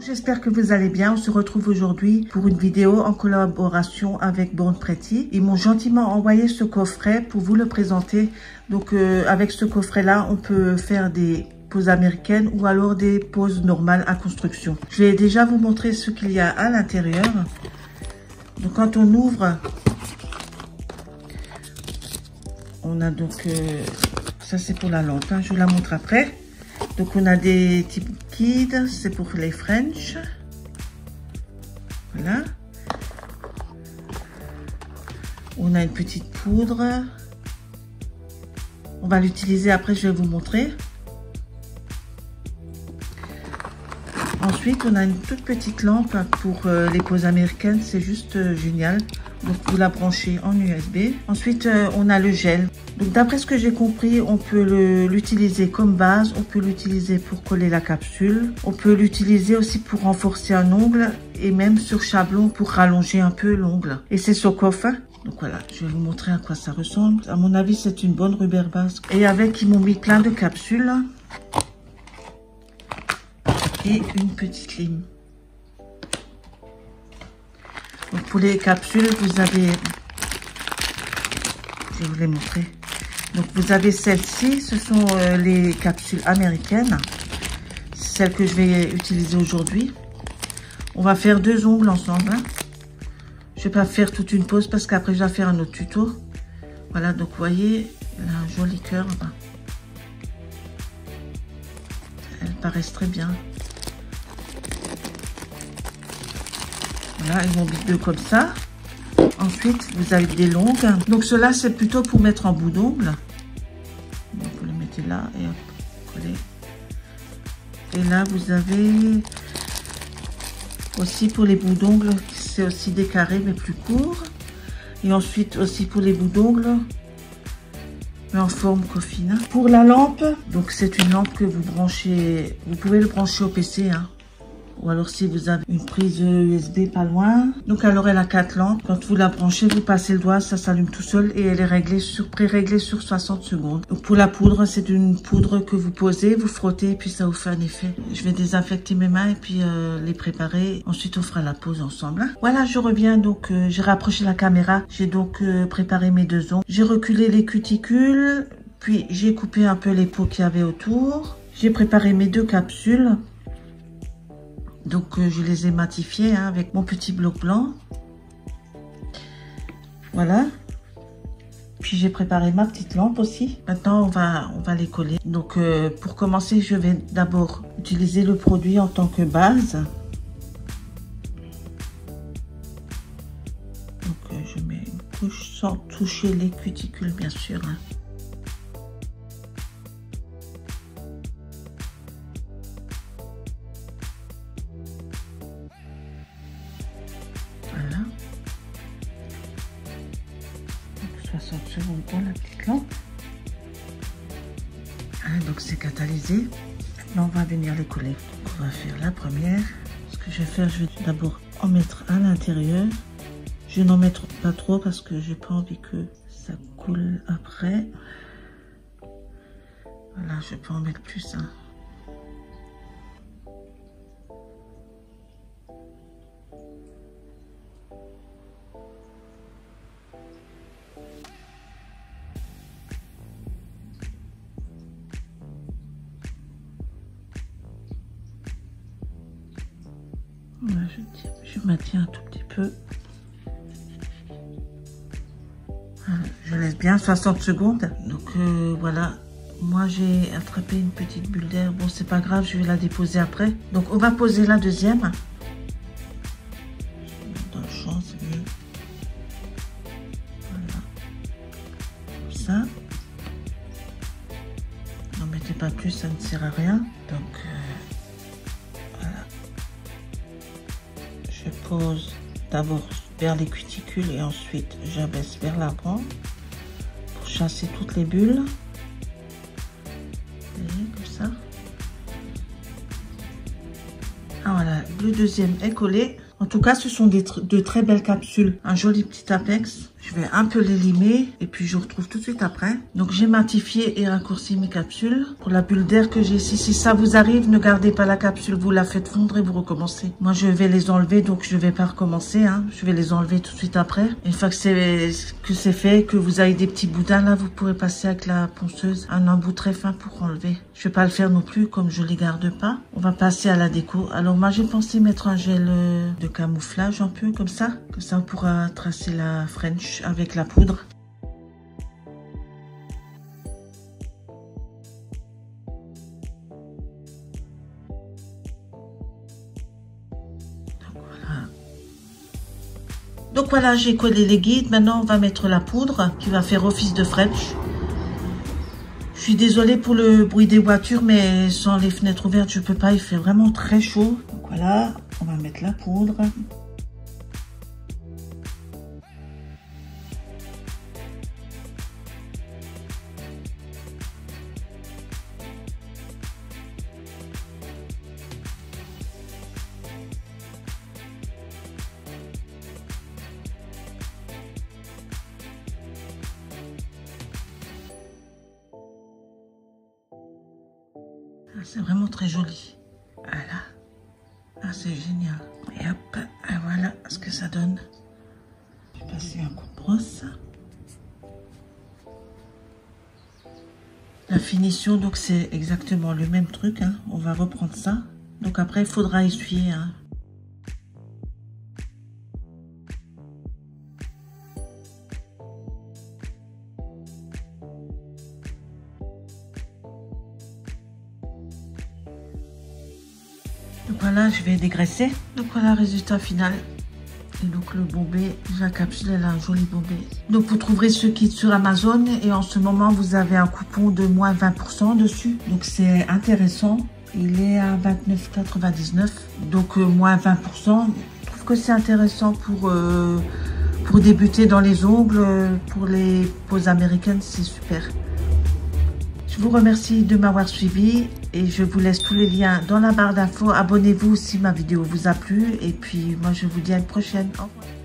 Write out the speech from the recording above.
J'espère que vous allez bien. On se retrouve aujourd'hui pour une vidéo en collaboration avec Born Pretty. Ils m'ont gentiment envoyé ce coffret pour vous le présenter. Donc avec ce coffret là, on peut faire des poses américaines ou alors des poses normales à construction. Je vais déjà vous montrer ce qu'il y a à l'intérieur. Donc quand on ouvre, on a donc ça c'est pour la lampe, hein, je vous la montre après. Donc on a des types liquides, c'est pour les French. Voilà. On a une petite poudre. On va l'utiliser après, je vais vous montrer. Ensuite, on a une toute petite lampe pour les poses américaines, c'est juste génial. Donc vous la branchez en USB. Ensuite, on a le gel. Donc d'après ce que j'ai compris, on peut l'utiliser comme base, on peut l'utiliser pour coller la capsule, on peut l'utiliser aussi pour renforcer un ongle et même sur chablon pour rallonger un peu l'ongle. Et c'est Socoff. Donc voilà, je vais vous montrer à quoi ça ressemble. À mon avis, c'est une bonne rubber base. Et avec, ils m'ont mis plein de capsules et une petite lime. Donc pour les capsules, vous avez, je vais vous les montrer. Donc vous avez celle-ci, ce sont les capsules américaines, celles que je vais utiliser aujourd'hui. On va faire 2 ongles ensemble. Hein. Je vais pas faire toute une pause parce qu'après je vais faire un autre tuto. Voilà, donc vous voyez, elle a un joli cœur. Elles paraissent très bien. Voilà, ils vont mis 2 comme ça. Ensuite, vous avez des longues. Donc, cela, c'est plutôt pour mettre en bout d'ongle. Donc, vous le mettez là et hop, collez. Et là, vous avez aussi pour les bouts d'ongles, c'est aussi des carrés, mais plus courts. Et ensuite, aussi pour les bouts d'ongles, mais en forme coffine. Pour la lampe, donc c'est une lampe que vous branchez, vous pouvez le brancher au PC, hein. Ou alors si vous avez une prise USB pas loin. Donc alors elle a 4 lampes. Quand vous la branchez, vous passez le doigt, ça s'allume tout seul et elle est réglée pré-réglée sur 60 secondes. Donc pour la poudre, c'est une poudre que vous posez, vous frottez et puis ça vous fait un effet. Je vais désinfecter mes mains et puis les préparer. Ensuite on fera la pause ensemble. Hein. Voilà, je reviens donc, j'ai rapproché la caméra. J'ai donc préparé mes 2 ongles. J'ai reculé les cuticules, puis j'ai coupé un peu les peaux qu'il y avait autour. J'ai préparé mes 2 capsules. Donc je les ai matifiées hein, avec mon petit bloc blanc. Voilà. Puis j'ai préparé ma petite lampe aussi. Maintenant on va les coller. Donc pour commencer, je vais d'abord utiliser le produit en tant que base. Donc je mets une couche sans toucher les cuticules bien sûr. Hein. Voilà. 60 secondes pour la petite lampe. Hein, donc c'est catalysé. Maintenant on va venir les coller. Donc on va faire la première. Ce que je vais faire, je vais d'abord en mettre à l'intérieur. Je vais n'en mettre pas trop parce que j'ai pas envie que ça coule après. Voilà, je peux en mettre plus. Hein. Voilà, je maintiens un tout petit peu. Je laisse bien 60 secondes. Donc voilà, moi j'ai attrapé une petite bulle d'air. Bon, c'est pas grave, je vais la déposer après. Donc on va poser la deuxième. Dans le champ, c'est mieux. Voilà. Comme ça. N'en mettez pas plus, ça ne sert à rien. Donc voilà. Je pose d'abord vers les cuticules et ensuite j'abaisse vers l'avant pour chasser toutes les bulles. Et comme ça. Ah voilà, le deuxième est collé. En tout cas, ce sont de très belles capsules. Un joli petit apex. Je Je vais un peu les limer et puis je vous retrouve tout de suite après. Donc j'ai matifié et raccourci mes capsules. Pour la bulle d'air que j'ai ici, si ça vous arrive, ne gardez pas la capsule, vous la faites fondre et vous recommencez. Moi je vais les enlever, donc je ne vais pas recommencer. Hein. Je vais les enlever tout de suite après. Une fois que c'est fait, que vous avez des petits boudins là, vous pourrez passer avec la ponceuse un embout très fin pour enlever. Je vais pas le faire non plus comme je les garde pas. On va passer à la déco. Alors moi j'ai pensé mettre un gel de camouflage un peu comme ça. Comme ça on pourra tracer la French avec la poudre. Donc voilà, j'ai collé les guides. Maintenant on va mettre la poudre qui va faire office de French. Je suis désolée pour le bruit des voitures, mais sans les fenêtres ouvertes je peux pas, il fait vraiment très chaud. Donc voilà, on va mettre la poudre. C'est vraiment très joli. Voilà. Ah, c'est génial. Et hop, voilà ce que ça donne. Je vais passer un coup de brosse. La finition, donc c'est exactement le même truc. Hein. On va reprendre ça. Donc après, il faudra essuyer. Hein. Donc voilà, je vais dégraisser. Donc voilà le résultat final. Et donc le bombé, la capsule, elle a un joli bombé. Donc vous trouverez ce kit sur Amazon et en ce moment vous avez un coupon de moins 20% dessus. Donc c'est intéressant. Il est à 29,99 €. Donc moins 20%. Je trouve que c'est intéressant pour débuter dans les ongles. Pour les poses américaines, c'est super. Je vous remercie de m'avoir suivi et je vous laisse tous les liens dans la barre d'infos. Abonnez-vous si ma vidéo vous a plu et puis moi je vous dis à une prochaine. Au revoir.